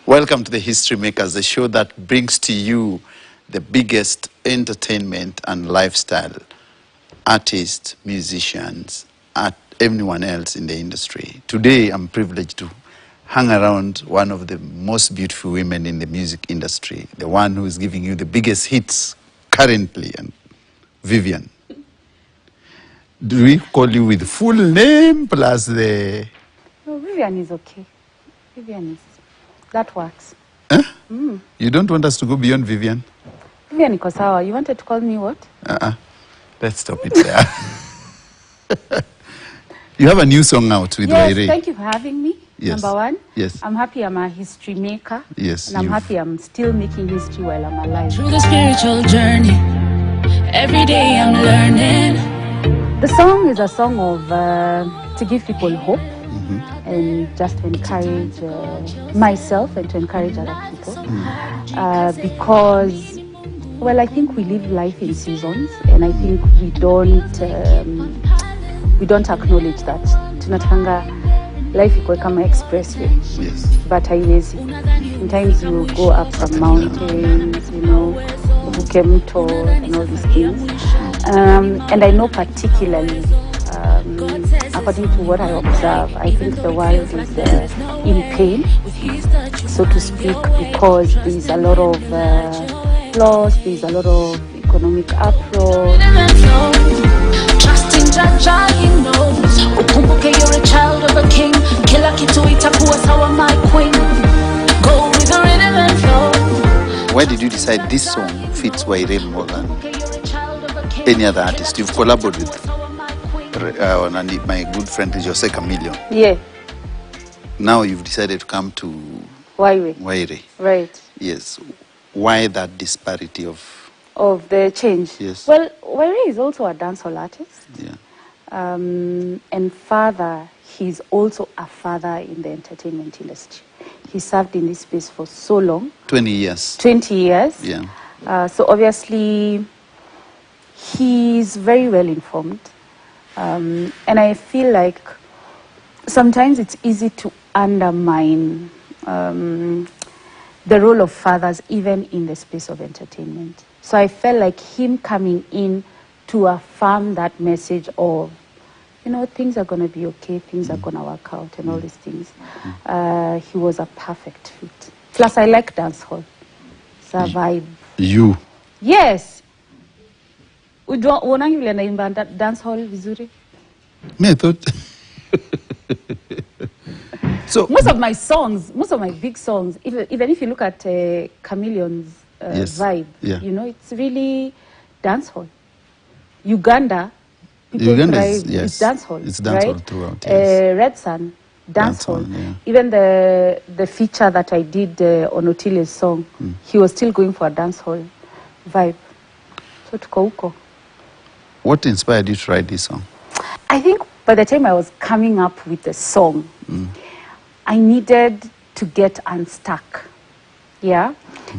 Welcome to the History Makers, the show that brings to you the biggest entertainment and lifestyle artists, musicians, anyone else in the industry. Today, I'm privileged to hang around one of the most beautiful women in the music industry, the one who is giving you the biggest hits currently, and Vivian. Do we call you with full name plus the... No, Vivian is okay. Vivian is... That works. Huh? You don't want us to go beyond Vivian? Vivian iko sawa. You wanted to call me what? Let's stop it there. You have a new song out with Yes, Waire. thank you for having me. Yes. Number one. Yes. I'm happy I'm a history maker. Yes. And I'm happy I'm still making history while I'm alive. Through the spiritual journey, every day I'm learning. The song is a song of to give people hope and just to encourage myself and to encourage other people. Because, well, I think we live life in seasons, and I think we don't acknowledge that. Tunatakanga life iko kama expressway. Yes. But haiwezi. Sometimes you go up some mountains, you know, uvuke mto and all these things. And I know particularly, according to what I observe, I think the world is in pain, so to speak, because there's a lot of loss, there's a lot of economic uproar. Trusting Jaja, he knows. Ukumbuke you're a child of a king. Kila kitu itakuwa sawa, my queen. Go with the rhythm and flow. Why did you decide this song fits Waire more than any other artist? You've collaborated with my good friend Jose Chameleon. Yeah. Now you've decided to come to Waire. Right. Yes. Why that disparity of the change? Yes. Well, Waire is also a dancehall artist. Yeah. And father, he's also a father in the entertainment industry. He served in this space for so long. 20 years. 20 years. Yeah. So obviously, he's very well informed. And I feel like sometimes it's easy to undermine the role of fathers even in the space of entertainment. So I felt like him coming in to affirm that message of, you know, things are going to be okay, things are going to work out and all these things. He was a perfect fit. Plus I like dancehall. It's a vibe. You? Yes. Unaona yule anaimba dancehall vizuri? Me, I thought. So most of my big songs, even if you look at Chameleon's vibe, you know, it's really dancehall. Uganda, yes. It's dancehall. It's dancehall right? throughout. Yes. Red Sun, dancehall. Yeah. Even the feature that I did on Otile's song, he was still going for a dancehall vibe. So tuko huko. What inspired you to write this song? I think by the time I was coming up with the song, I needed to get unstuck. Yeah?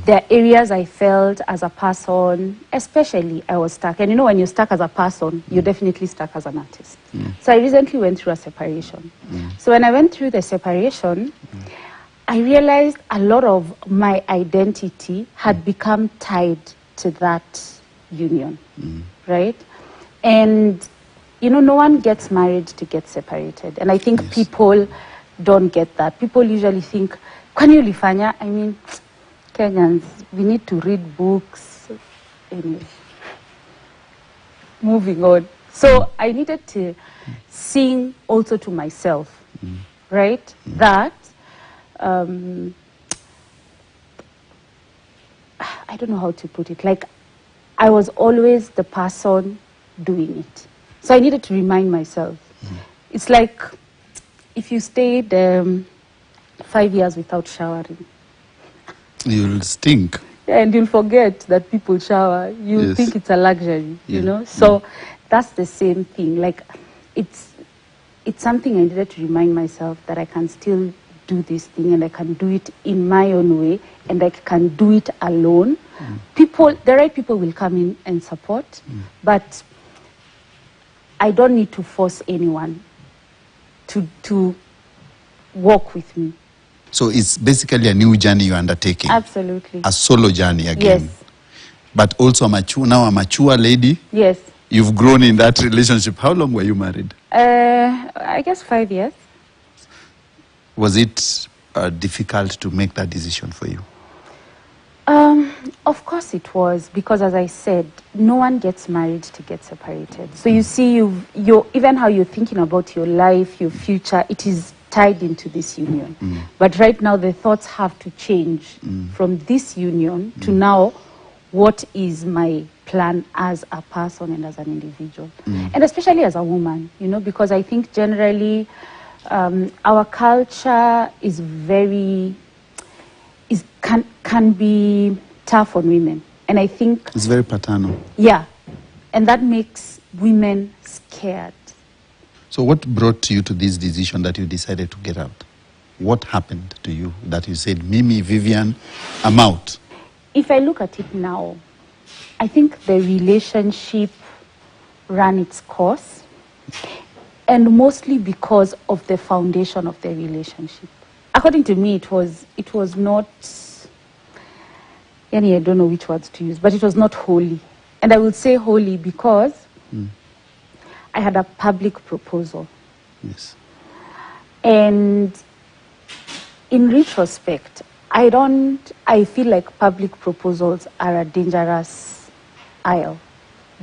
There are areas I felt as a person, especially I was stuck. And you know, when you're stuck as a person, you're definitely stuck as an artist. So I recently went through a separation. So when I went through the separation, I realized a lot of my identity had become tied to that union, right? And, you know, no one gets married to get separated. And I think people don't get that. People usually think, kwani ulifanya? I mean, Kenyans, we need to read books. Anyway, moving on. So I needed to sing also to myself, right? That, I don't know how to put it. Like, I was always the person doing it. So I needed to remind myself. It's like if you stayed 5 years without showering. You'll stink. And you'll forget that people shower. You think it's a luxury, you know? So that's the same thing. Like, it's something I needed to remind myself that I can still do this thing and I can do it in my own way and I can do it alone. The right people will come in and support, but I don't need to force anyone to walk with me. So it's basically a new journey you're undertaking. Absolutely. A solo journey again. Yes. But also now a mature lady. Yes. You've grown in that relationship. How long were you married? I guess 5 years. Was it difficult to make that decision for you? Of course it was, because as I said, no one gets married to get separated. So you see, even how you're thinking about your life, your future, it is tied into this union. But right now the thoughts have to change from this union to now, what is my plan as a person and as an individual, and especially as a woman, you know, because I think generally our culture is can be tough on women, and I think it's very paternal. Yeah, and that makes women scared. So what brought you to this decision that you decided to get out? What happened to you that you said, Mimi, Vivian, I'm out? If I look at it now, I think the relationship ran its course, and mostly because of the foundation of the relationship. According to me, it was not, I don't know which words to use, but it was not holy. And I will say holy because I had a public proposal. Yes. And in retrospect, I feel like public proposals are a dangerous aisle,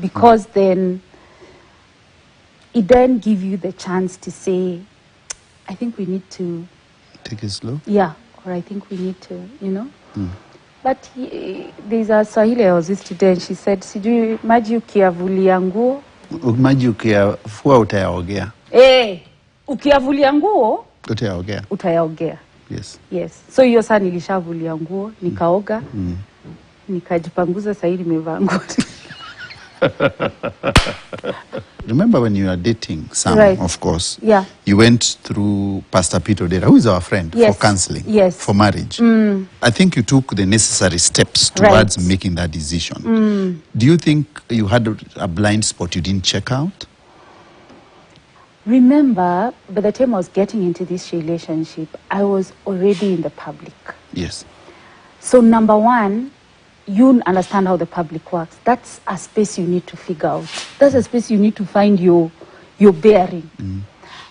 because then it then give you the chance to say, I think we need to take it slow. Yeah, or I think we need to, you know. But there's a Swahili I was with today, and she said, sijui maji ukiavulia nguo. Maji ukiafua utayaogea. Ukiavulia nguo utayaogea. Utayaogea. Yes. Yes. So hiyo saa nilishavulia nguo, nikaoga, nikajipanguza, sasa hivi nimevaa nguo. Remember when you were dating Sam, right. Of course, yeah. You went through Pastor Peter Odera, who is our friend, yes. for counseling, yes. for marriage. I think you took the necessary steps towards making that decision. Do you think you had a blind spot you didn't check out? Remember, by the time I was getting into this relationship, I was already in the public. Yes. So number one, you understand how the public works. That's a space you need to figure out. That's a space you need to find your bearing.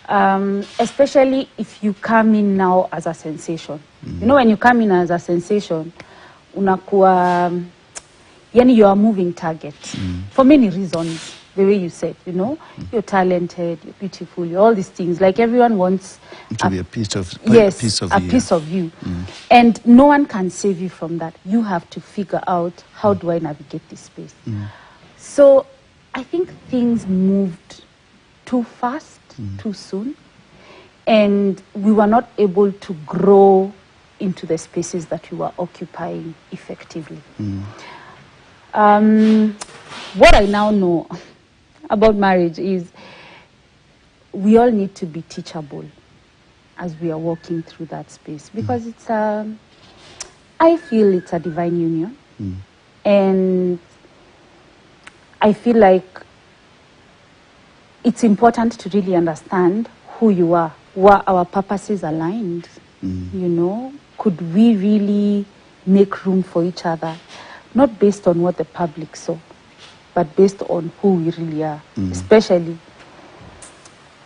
Especially if you come in now as a sensation. You know, when you come in as a sensation, unakuwa, yani you are a moving target for many reasons. The way you said, you know, you're talented, you're beautiful, you're all these things. Like everyone wants to be a piece of piece of you. And no one can save you from that. You have to figure out, how do I navigate this space? So I think things moved too fast, too soon, and we were not able to grow into the spaces that we were occupying effectively. What I now know about marriage is we all need to be teachable as we are walking through that space, because it's I feel it's a divine union, and I feel like it's important to really understand who you are. Were our purposes aligned? You know, could we really make room for each other, not based on what the public saw, but based on who we really are, especially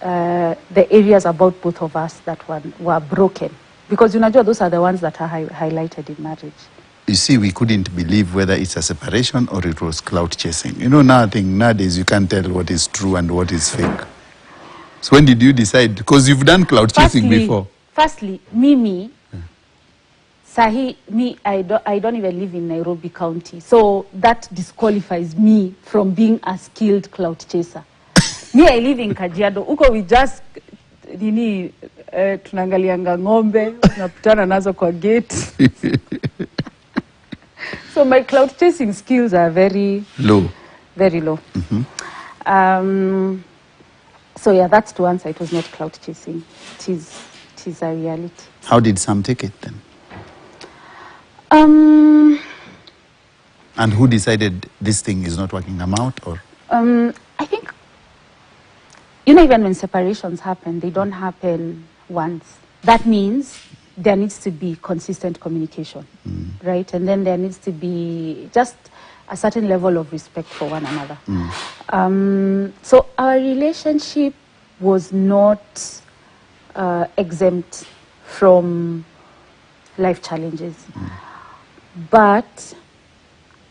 the areas about both of us that were broken. Because, you know, those are the ones that are highlighted in marriage. You see, we couldn't believe whether it's a separation or it was clout chasing. You know, nowadays you can't tell what is true and what is fake. So when did you decide? Because you've done clout chasing before. Firstly, Mimi, Sahi, I don't even live in Nairobi County. So that disqualifies me from being a skilled clout chaser. Me, I live in Kajiado. Uko we just, tunangalianga ngombe, tunaputana nazo kwa gate. So my clout chasing skills are very low. Very low. So yeah, that's to answer. It was not clout chasing. It is a reality. How did Sam take it then? And who decided this thing is not working? I'm out, or? I think, you know, even when separations happen, they don't happen once. That means there needs to be consistent communication, right? And then there needs to be just a certain level of respect for one another. So our relationship was not exempt from life challenges. But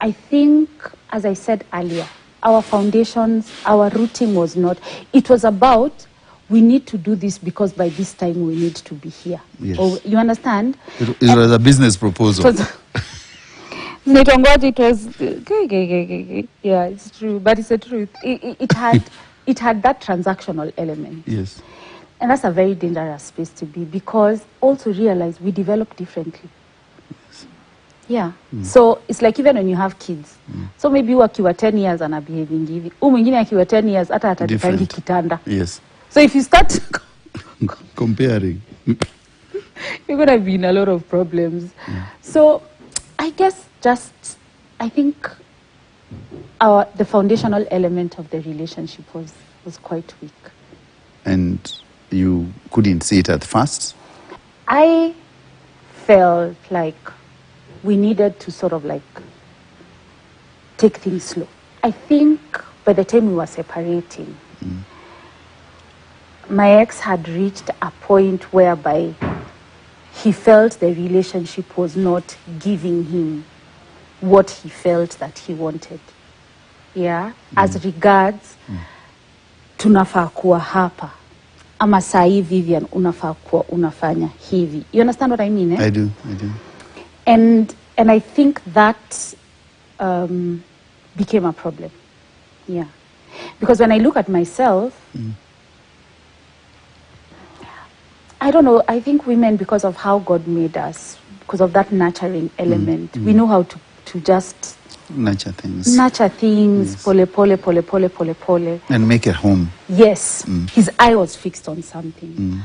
I think, as I said earlier, our foundations, our rooting was not, it was about, we need to do this because by this time we need to be here. Yes. Or, you understand? It was a business proposal. It was, yeah, it's true, but it's the truth. It had that transactional element. Yes. And that's a very dangerous space to be, because also realize we develop differently. Yes. Yeah. So it's like even when you have kids. So maybe you akiwa 10 years and are behaving hivi. Mwingine akiwa 10 years hata atadipangi kitanda. Yes. So if you start comparing, you're going to be in a lot of problems. So I guess I think the foundational element of the relationship was quite weak. And you couldn't see it at first? I felt like we needed to sort of like take things slow. I think by the time we were separating, my ex had reached a point whereby he felt the relationship was not giving him what he felt that he wanted. Yeah? As regards, tunafaa kuwa hapa. Ama sahi Vivian, unafaa kuwa unafanya hivi. You understand what I mean? Eh? I do. And I think that became a problem. Yeah. Because when I look at myself, I don't know, I think women, because of how God made us, because of that nurturing element, we know how to just Nurture things. Yes. Pole. And make a home. Yes. His eye was fixed on something.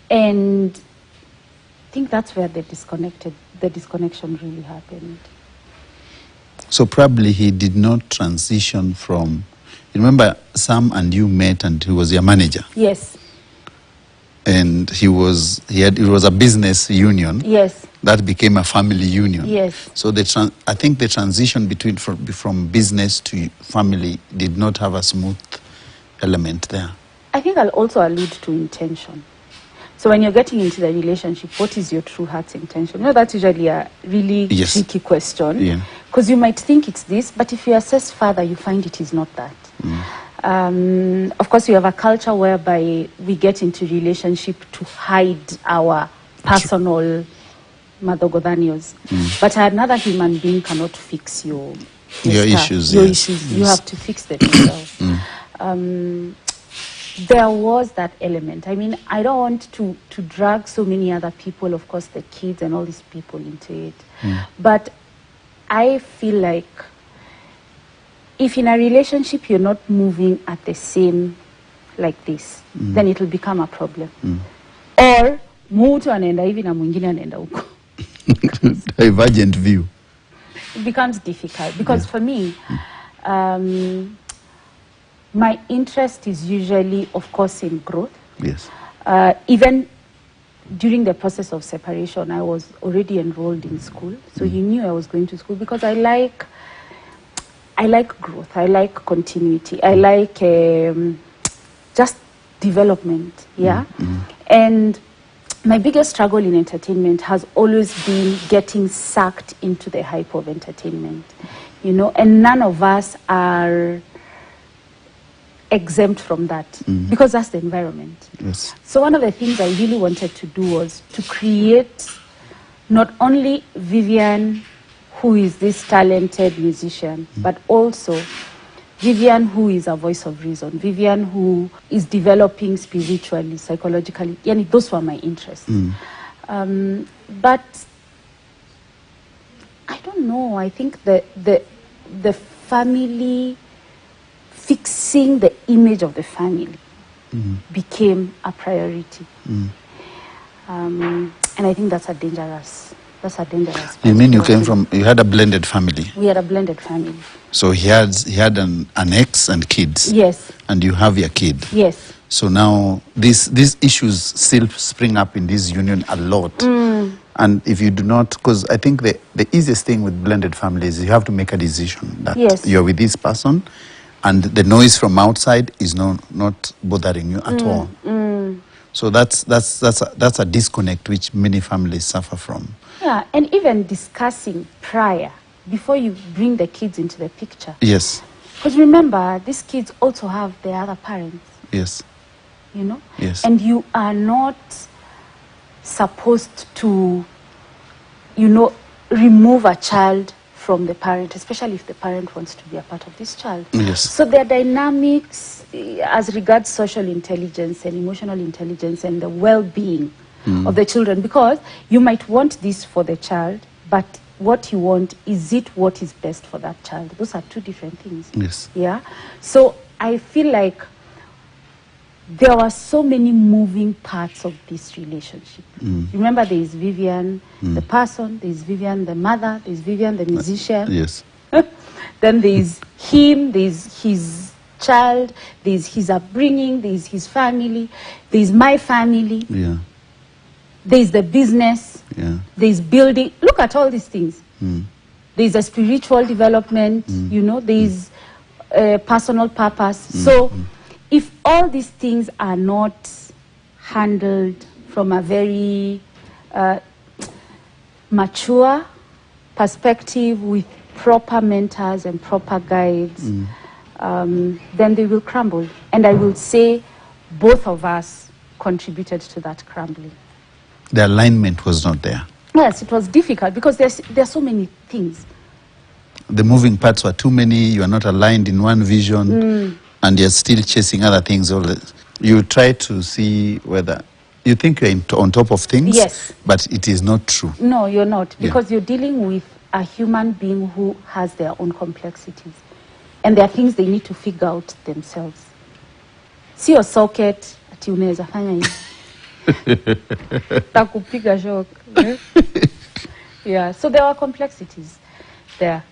And I think that's where the disconnection really happened. So probably he did not transition from, you remember Sam and you met and he was your manager? Yes. And it was a business union. Yes. That became a family union. Yes. So I think the transition from business to family did not have a smooth element there. I think I'll also allude to intention. So when you're getting into the relationship, what is your true heart's intention? You know, that's usually a really tricky question. Yeah. Because you might think it's this, but if you assess further, you find it is not that. Of course, we have a culture whereby we get into relationship to hide our personal madogodanios. But another human being cannot fix your issues. Issues. You have to fix them yourself. There was that element. I mean, I don't want to drag so many other people, of course, the kids and all these people into it. But I feel like if in a relationship you're not moving at the same like this, then it will become a problem. Or mtu anaenda hivi na mwingine anaenda huko. Divergent view. It becomes difficult because for me, my interest is usually, of course, in growth. Yes. Even during the process of separation, I was already enrolled in school. So he knew I was going to school because I like growth. I like continuity. I like just development. Yeah. And my biggest struggle in entertainment has always been getting sucked into the hype of entertainment, you know, and none of us are exempt from that because that's the environment. Yes. So one of the things I really wanted to do was to create not only Vivian, who is this talented musician, but also Vivian, who is a voice of reason, Vivian, who is developing spiritually, psychologically. Yani, those were my interests. But I don't know. I think the family, fixing the image of the family became a priority. And I think that's a dangerous You mean you had a blended family? We had a blended family. So he had an ex and kids. Yes. And you have your kid. Yes. So now these issues still spring up in this union a lot. And if you do not, because I think the easiest thing with blended families is you have to make a decision that Yes. you're with this person and the noise from outside is not bothering you at all. So that's a disconnect which many families suffer from. Yeah, and even discussing prior, before you bring the kids into the picture. Yes. Because remember, these kids also have their other parents. Yes. You know? Yes. And you are not supposed to, you know, remove a child from the parent, especially if the parent wants to be a part of this child. Yes. So there are dynamics as regards social intelligence and emotional intelligence and the well-being of the children, because you might want this for the child, but what you want, is it what is best for that child? Those are two different things. Yes. Yeah. So I feel like there were so many moving parts of this relationship. Remember, there is Vivian, the person, there is Vivian, the mother, there is Vivian, the musician. Yes. Then there is him, there is his child, there is his upbringing, there is his family, there is my family, Yeah. there is the business, Yeah. there is building. Look at all these things. There is a spiritual development, you know, there is personal purpose. So if all these things are not handled from a very mature perspective with proper mentors and proper guides, then they will crumble. And I will say both of us contributed to that crumbling. The alignment was not there. Yes, it was difficult because there are so many things. The moving parts were too many. You are not aligned in one vision, and you're still chasing other things. You try to see whether you think you're on top of things, Yes. but it is not true. No, you're not, Yeah. because you're dealing with a human being who has their own complexities, and there are things they need to figure out themselves. See your socket, ati unaweza fanya hivi. Takupiga shock. Yeah, so there are complexities there.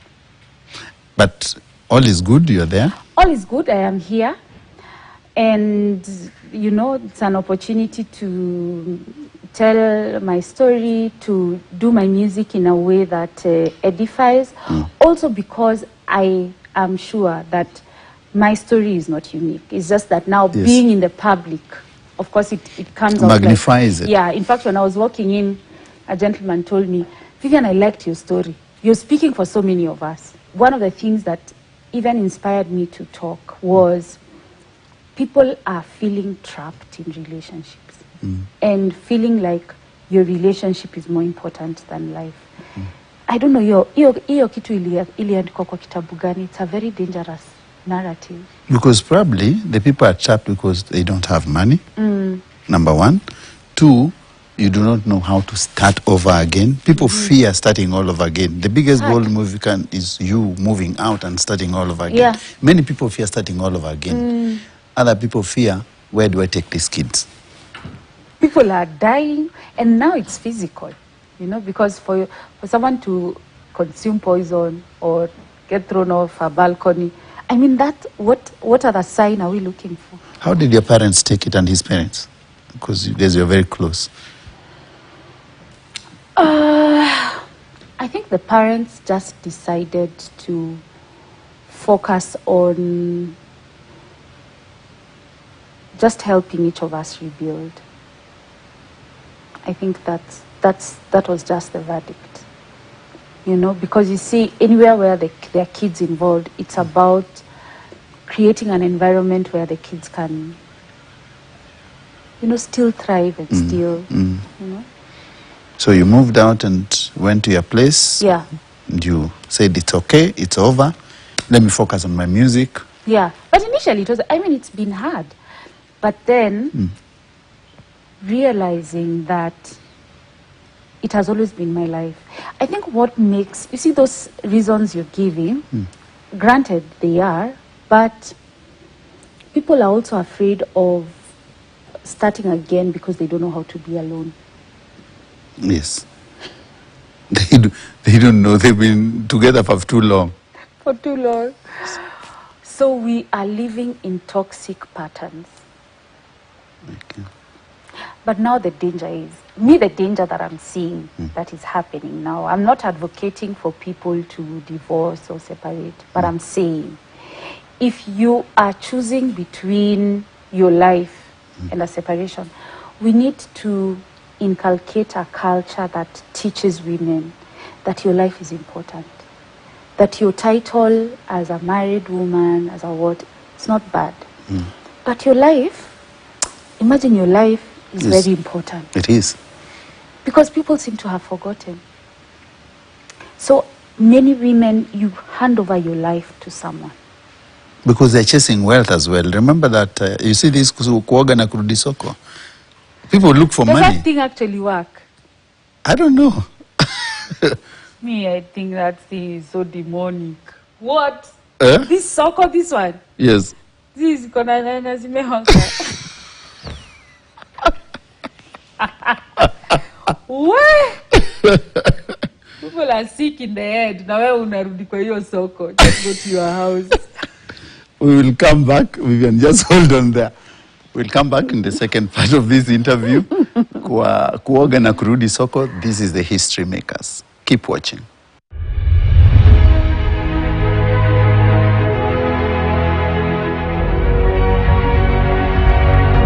But all is good. You're there. All is good. I am here. And, you know, it's an opportunity to tell my story, to do my music in a way that edifies. Also because I am sure that my story is not unique. It's just that now Yes. being in the public, of course, it comes out Magnifies like, it. Yeah, in fact, when I was walking in, a gentleman told me, Vivian, I liked your story. You're speaking for so many of us. One of the things that even inspired me to talk was people are feeling trapped in relationships and feeling like your relationship is more important than life. I don't know, hiyo kitu iliandikwa kwa kitabu gani? It's a very dangerous narrative. Because probably the people are trapped because they don't have money. Number one. Two, you do not know how to start over again. People fear starting all over again. The biggest goal movie is you moving out and starting all over again. Yeah. Many people fear starting all over again. Other people fear, where do I take these kids? People are dying, and now it's physical, you know, because for someone to consume poison or get thrown off a balcony, I mean, what other sign are we looking for? How did your parents take it, and his parents? Because you guys were very close. I think the parents just decided to focus on just helping each of us rebuild. I think that was just the verdict. You know, because you see, anywhere where there are kids involved, it's about creating an environment where the kids can, you know, still thrive and still, you know. So you moved out and went to your place. Yeah. And you said, it's okay, it's over. Let me focus on my music. Yeah. But initially it was, I mean, it's been hard. But then realizing that it has always been my life. I think what makes, you see those reasons you're giving, granted they are, but people are also afraid of starting again because they don't know how to be alone. Yes. They don't know. They've been together for too long. For too long. So we are living in toxic patterns. Okay. But now the danger is, me, the danger that I'm seeing that is happening now, I'm not advocating for people to divorce or separate, but I'm saying, if you are choosing between your life and a separation, we need to inculcate a culture that teaches women that your life is important, that your title as a married woman, as a what, it's not bad. But your life, imagine your life is very important. It is. Because people seem to have forgotten. So many women, you hand over your life to someone. Because they're chasing wealth as well. Remember that, you see this kuoga na kurudi soko? People look for Does money. that thing actually work? I don't know. Me, I think that thing is so demonic. What? Eh? This soko, this one? Yes. This is gonna zimehanga. What? People are sick in the head. Na wewe unarudi kwa hiyo soko. Just go to your house. We will come back. Vivian, just hold on there. We'll come back in the second part of this interview. Kuoga na kurudi soko. This is the History Makers. Keep watching.